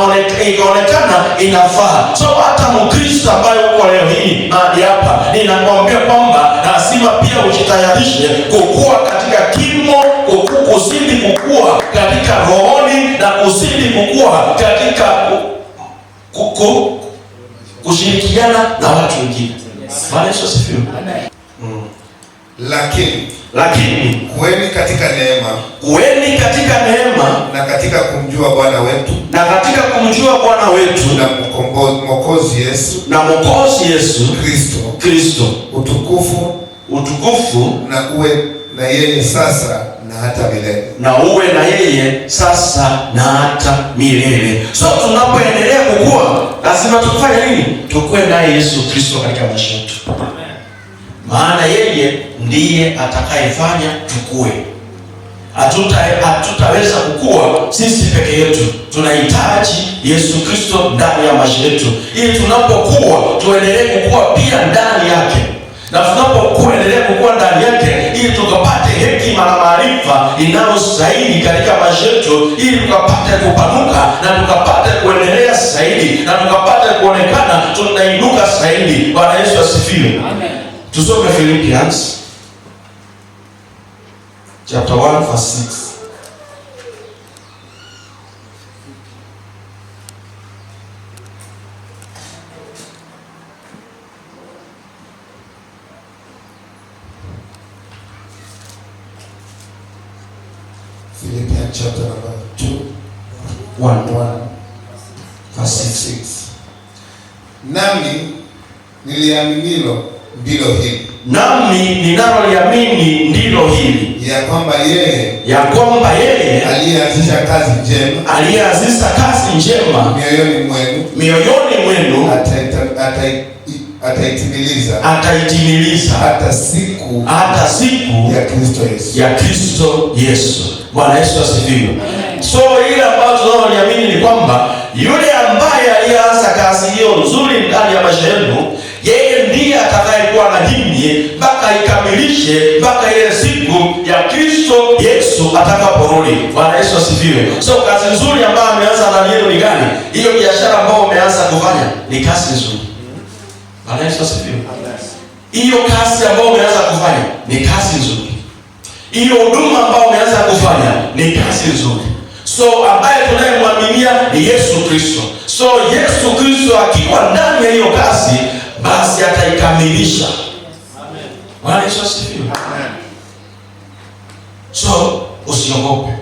ikaonekana inafaa. So hata Mkristo ambaye uko leo hii mahali hapa, ninakwambia kwamba lazima pia ujitayarishe kukua katika kimo, kuzidi kukua katika rohoni na kuzidi kukua katika kushirikiana na watu wengine. Bwana Yesu asifiwe. Lakini kuweni katika neema na katika kumjua Bwana wetu na Mwokozi Yesu Kristo. Utukufu na uwe na yeye sasa na na hata milele. Na uwe na yeye sasa na hata milele. So tunapoendelea kukua, lazima tufanye nini? Tukue naye Yesu Kristo katika maisha yetu. Maana yeye ndiye atakayefanya tukue. Hatutaweza kukua sisi peke yetu. Tunahitaji Yesu Kristo ndani ya maisha yetu, ili tunapokuwa tuendelee kukua pia ndani yake. Na tunapokuendelea kukua ndani yake, ili tukapate hekima na maarifa inayostahili katika maisha yetu, ili tukapate kupanuka na tukapate kuendelea zaidi na tukapate kuonekana tunainuka zaidi. Bwana Yesu asifiwe. Amen. Tusome Philippians chapter 1 verse 6. Philippians chapter number 1 verse 6. Nami niliaminilo ndilo hili. Nami ninaloliamini ndilo hili, ya kwamba yeye aliyeanzisha kazi njema mioyoni mwenu ataitimiliza hata siku ya Kristo Yesu. Bwana Yesu asifiwe. So ile ambayo tunaloliamini ni kwamba yule ambaye alianza kazi hiyo nzuri ndani ya maisha yenu, yeye ndiye atakayekuwa na ninyi mpaka ikamilishe, mpaka ile siku ya Kristo Yesu atakaporudi. Bwana Yesu asifiwe. So kazi nzuri ambayo ameanza ndani yenu ni gani? Hiyo biashara ambayo umeanza kufanya ni kazi nzuri. Bwana Yesu asifiwe. Hiyo kazi ambayo umeanza kufanya ni kazi nzuri. Hiyo huduma ambayo umeanza kufanya ni kazi nzuri. So ambaye tunayemwaminia ni Yesu Kristo. So Yesu Kristo akiwa ndani ya hiyo kazi, basi ataikamilisha. Amen. Bwana Yesu asifiwe. Amen. So usiogope.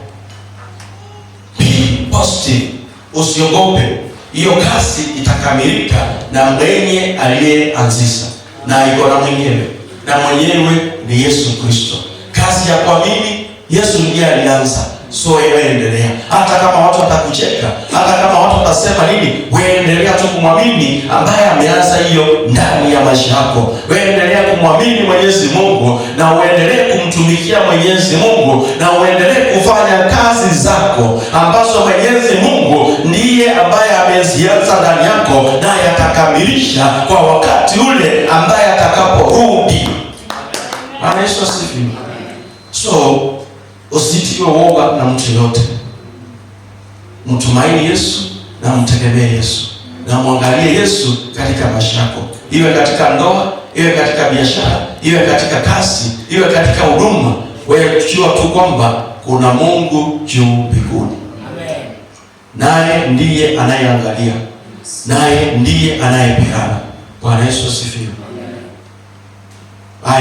Be positive. Usiogope. Hiyo kazi itakamilika na mwenye aliyeanzisha. Na iko na mwenyewe. Na mwenyewe ni Yesu Kristo. Kazi ya kuamini, Yesu ndiye alianza. So wewe endelea. Hata kama watu watakucheka, hata kama watu watasema nini, wewe endelea tu kumwamini ambaye ameanza hiyo ndani ya maisha yako. Wewe endelea kumwamini Mwenyezi Mungu na uendelee kumtumikia Mwenyezi Mungu na uendelee kufanya kazi zako ambazo Mwenyezi Mungu ndiye ambaye amezianza ndani yako, naye atakamilisha kwa wakati ule ambaye atakaporudi. Bwana Yesu asifiwe. So usitiwe woga na mtu yote. Mtumaini Yesu na mtegemee Yesu. Na mwangalie Yesu katika maisha yako. Iwe katika ndoa, iwe katika biashara, iwe katika kazi, iwe katika huduma. Wewe jua tu kwamba kuna Mungu juu mbinguni. Amen. Naye ndiye anayeangalia. Naye ndiye anayepeana. Bwana Yesu asifiwe. Amen.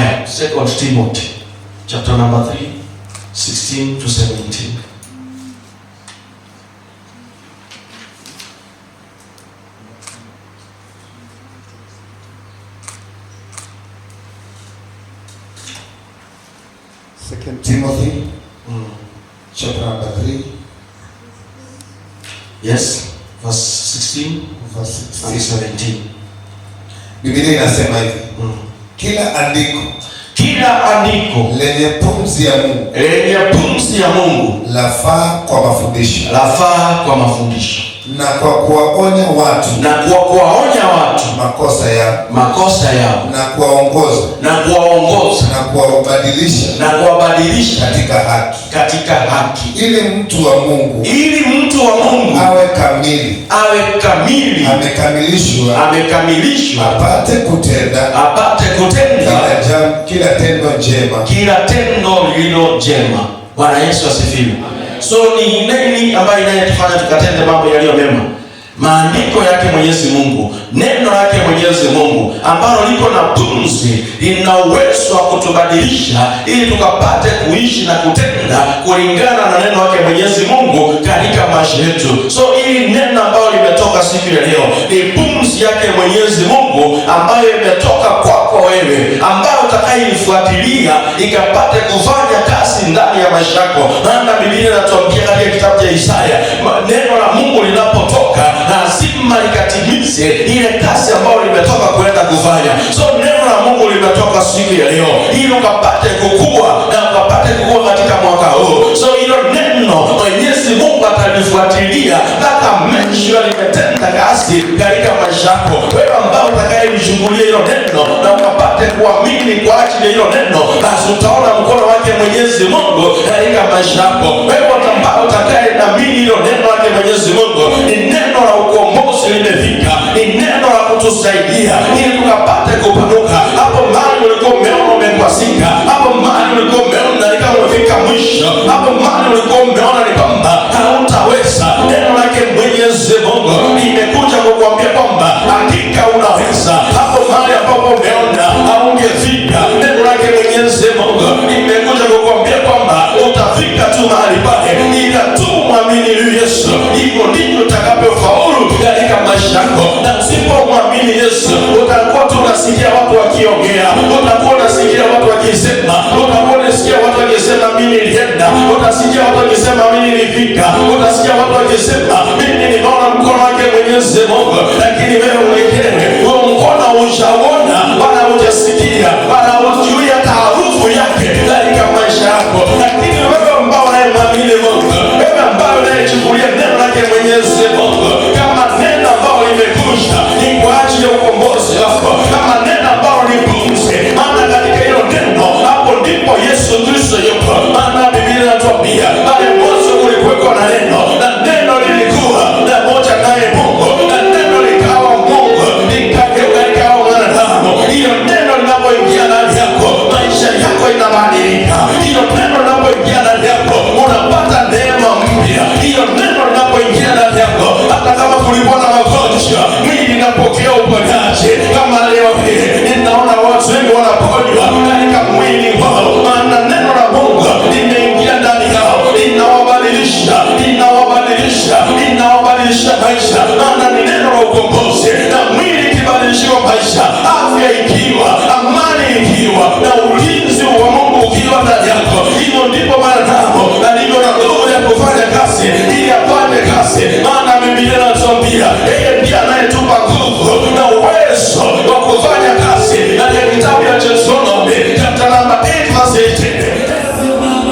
Aya, 2 Timothy chapter number 3 16 to 17. Second Timothy chapter number 3. Yes, verse 16 and 17. Biblia inasema hivi. Kila andiko lenye pumzi ya Mungu lafaa kwa mafundisho na kwa kuwaonya watu makosa yao na kuwaongoza na kuwabadilisha katika haki ili mtu wa Mungu awe kamili amekamilishwa apate kutenda kila tendo lililo jema. Bwana Yesu asifiwe. So ni nini ambayo inayotufanya tukatende mambo yaliyo mema? Maandiko yake Mwenyezi Mungu, neno lake Mwenyezi Mungu ambalo liko na pumzi, lina uwezo wa kutubadilisha ili tukapate kuishi na kutenda kulingana na neno lake Mwenyezi Mungu katika maisha yetu. So hili neno ambalo limetoka siku ya leo ni pumzi yake Mwenyezi Mungu ambayo imetoka kwako wewe wewe, ambayo utakayeifuatilia ikapate kufanya kazi ndani ya maisha yako. Maana Biblia inatuambia katika kitabu cha Isaya, neno la Mungu linapotoka lazima likatimize ile kazi ambayo limetoka kwenda kufanya. So neno la Mungu limetoka siku ya leo ili ukapate kukua na ukapate kukua katika mwaka huu. So hilo neno Mwenyezi Mungu atalifuatilia mpaka mwisho limetenda kazi katika maisha yako. Wewe ambao utakayelishughulia hilo neno na ukapate kuamini kwa ajili ya hilo neno, basi utaona mkono wake Mwenyezi Mungu katika maisha yako. Wewe ambao utakayeamini hilo neno lake Mwenyezi Mungu, ni neno la ukombozi limefika, ni neno la kutusaidia ili tukapate kupanuka. Hapo mahali ulikuwa umeona umekwazika, hapo mahali ulikuwa umeona ni kama umefika mwisho, hapo mahali ulikuwa umeona ni kwamba hautaweza, neno lake Mwenyezi Mungu limekuja kukuambia kwamba hakika unaweza. Hapo mahali ambapo umeona haungefika, neno lake Mwenyezi Mungu limekuja kukuambia kwamba utafika tu mahali pale, ila tu mwamini Yesu. Hivyo ndivyo utakavyofaulu katika maisha yako. Na usipomwamini Yesu, utakuwa tu unasikia watu wakiongea, utakuwa unasikia watu wakisema, utakuwa unasikia watu wakisema mimi nilienda, utasikia watu wakisema mimi nilifika, utasikia watu wakisema mimi niliona mkono wake Mwenyezi Mungu, lakini wewe mwenyewe huo mkono hujauona wala hujasikia wala hujui hata harufu yake katika maisha yako. Lakini wewe ambao unayemwamini Mungu, wewe ambao unayechukulia neno lake Mwenyezi Mungu kama neno ambao limekuja ni kwa ajili ya ukombozi wako, kama neno ambao ni pumzi, maana katika hilo neno hapo ndipo Yesu Kristo yuko. Maana Biblia inatuambia pale mwanzo kulikuwa na neno, na neno lilikuwa pamoja naye Mungu, na neno likawa Mungu, likageuka likawa mwanadamu. Hiyo neno linapoingia ndani yako, maisha yako inabadilika. Hiyo neno linapoingia ndani yako, unapata neema mpya. Hiyo neno linapoingia ndani yako, hata kama kulikuwa na magonjwa, mwili inapokea uponyaji. Kama leo hii ninaona watu wengi wanaponywa katika mwili wao, maana neno la Mungu limeingia ndani yao, linawabadilisha, linawabadilisha, linawabadilisha maisha. Maana ni neno la ukombozi, na mwili ikibadilishiwa maisha, afya ikiwa, amani ikiwa, na ulinzi wa Mungu ukiwa ndani yako, hivyo ndipo mwanadamu alivyo na nguvu ya kufanya kazi ili afanye kazi. Maana Biblia inatuambia yeye ndiye anayetupa nguvu na uwezo wa kufanya kazi. Katika kitabu cha Deuteronomy chapter number 8 verse 18,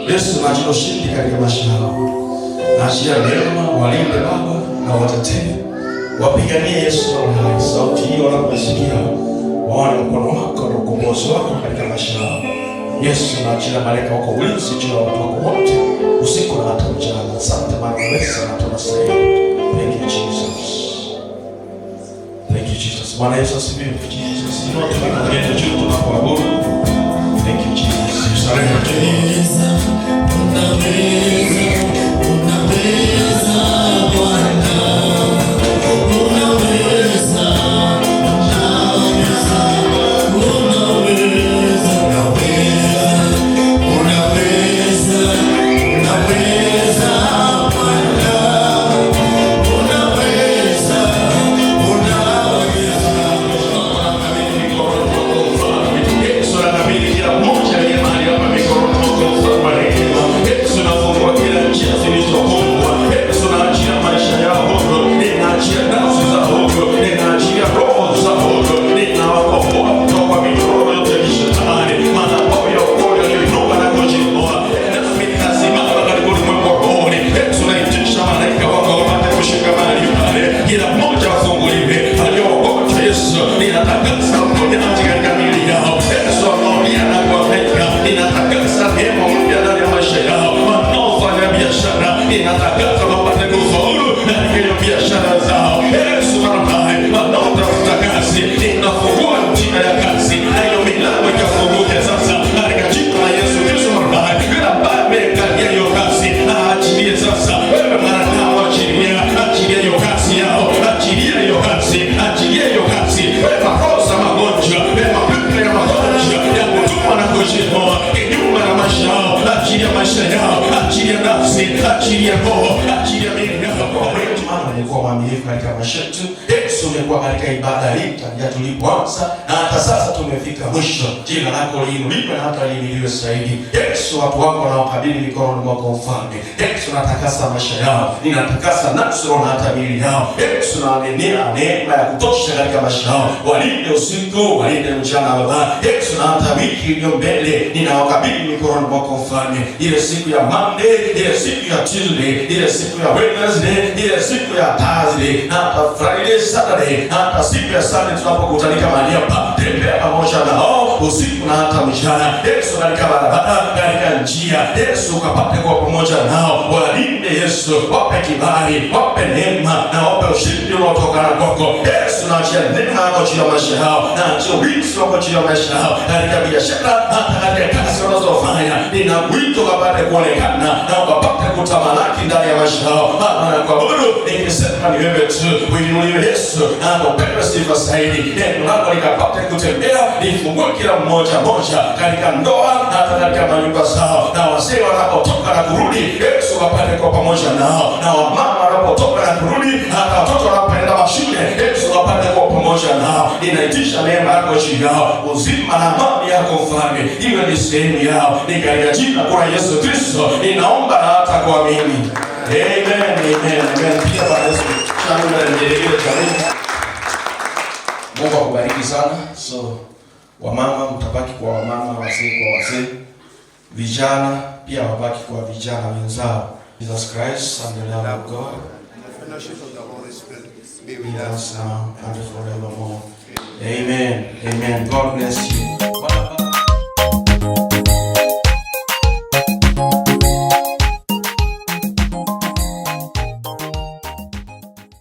Yesu na ajili ushindi katika maisha yao. Na ajili neema, walinde Baba na watetee. Wapiganie Yesu na hai. Sauti hiyo wanaposikia waone mkono wako na ukombozi wako katika maisha yao. Yesu na ajili malaika wako ulinzi juu ya watu wako wote usiku na hata mchana. Asante Baba Yesu na tunasema thank you Jesus. Thank you Jesus. Bwana Yesu asifiwe. Jesus. Ndio tunakwenda juu tunapoabudu. Thank you Jesus. Unaweza, unaweza, unaweza Bwana. Unaweza, unaweza, unaweza, unaweza. katika maisha yetu. Yesu, umekuwa katika ibada hii tangia tulipoanza na hata sasa tumefika mwisho. Jina lako liinuliwe na hata liinuliwe zaidi. Yesu, watu wako wanaokabidhi mikononi mwako Mfalme. Yesu, natakasa maisha yao, ninatakasa nafsi na hata miili yao. Yesu, nawanenea neema ya kutosha katika maisha yao. Walinde usiku, walinde mchana Baba. Yesu, na hata wiki iliyo mbele ninawakabidhi mikononi mwako Mfalme. Ile siku ya Monday, ile siku ya Tuesday, ile siku ya Wednesday, ile siku ya Thursday, na hata Friday, Saturday, hata siku ya Sunday tunapokutanika mahali hapa. Tembea pamoja nao usiku na hata mchana. Yesu, katika barabara, katika njia. Yesu, ukapate kuwa pamoja nao. Walinde Yesu, wape kibali, wape neema na wape ushindi unaotokana kwako. Yesu, na achia neema yako juu ya maisha yao, na achia ulinzi wako juu ya maisha yao, katika biashara, hata katika kazi wanazofanya. Nina wito wapate kuonekana na wapate kutamalaki ndani ya maisha yao. Maana kwa Mungu nikisema ni wewe tu. Uinuliwe Yesu, na upewe sifa zaidi. Neno lako likapate kutembea, lifungue kila mmoja katika ndoa, hata katika manyumba zao, na wazee wanapotoka na kurudi, Yesu wapate kwa pamoja nao, na wamama wanapotoka na kurudi, hata watoto wanapoenda mashule, Yesu wapate kwa pamoja nao. Ninaitisha neema yako juu yao, uzima na amani yako Mfalme iwe ni sehemu yao, ni katika jina la Yesu Kristo ninaomba na hata kuamini. Amen, amen, amen. Pia Bwana Yesu Mungu akubariki sana. So wamama mtabaki kwa wamama, wazee kwa wazee, vijana pia wabaki kwa vijana wenzao. Jesus Christ and the love of God and the fellowship of the Holy Spirit be with us now and forevermore. Amen. Amen. God bless you.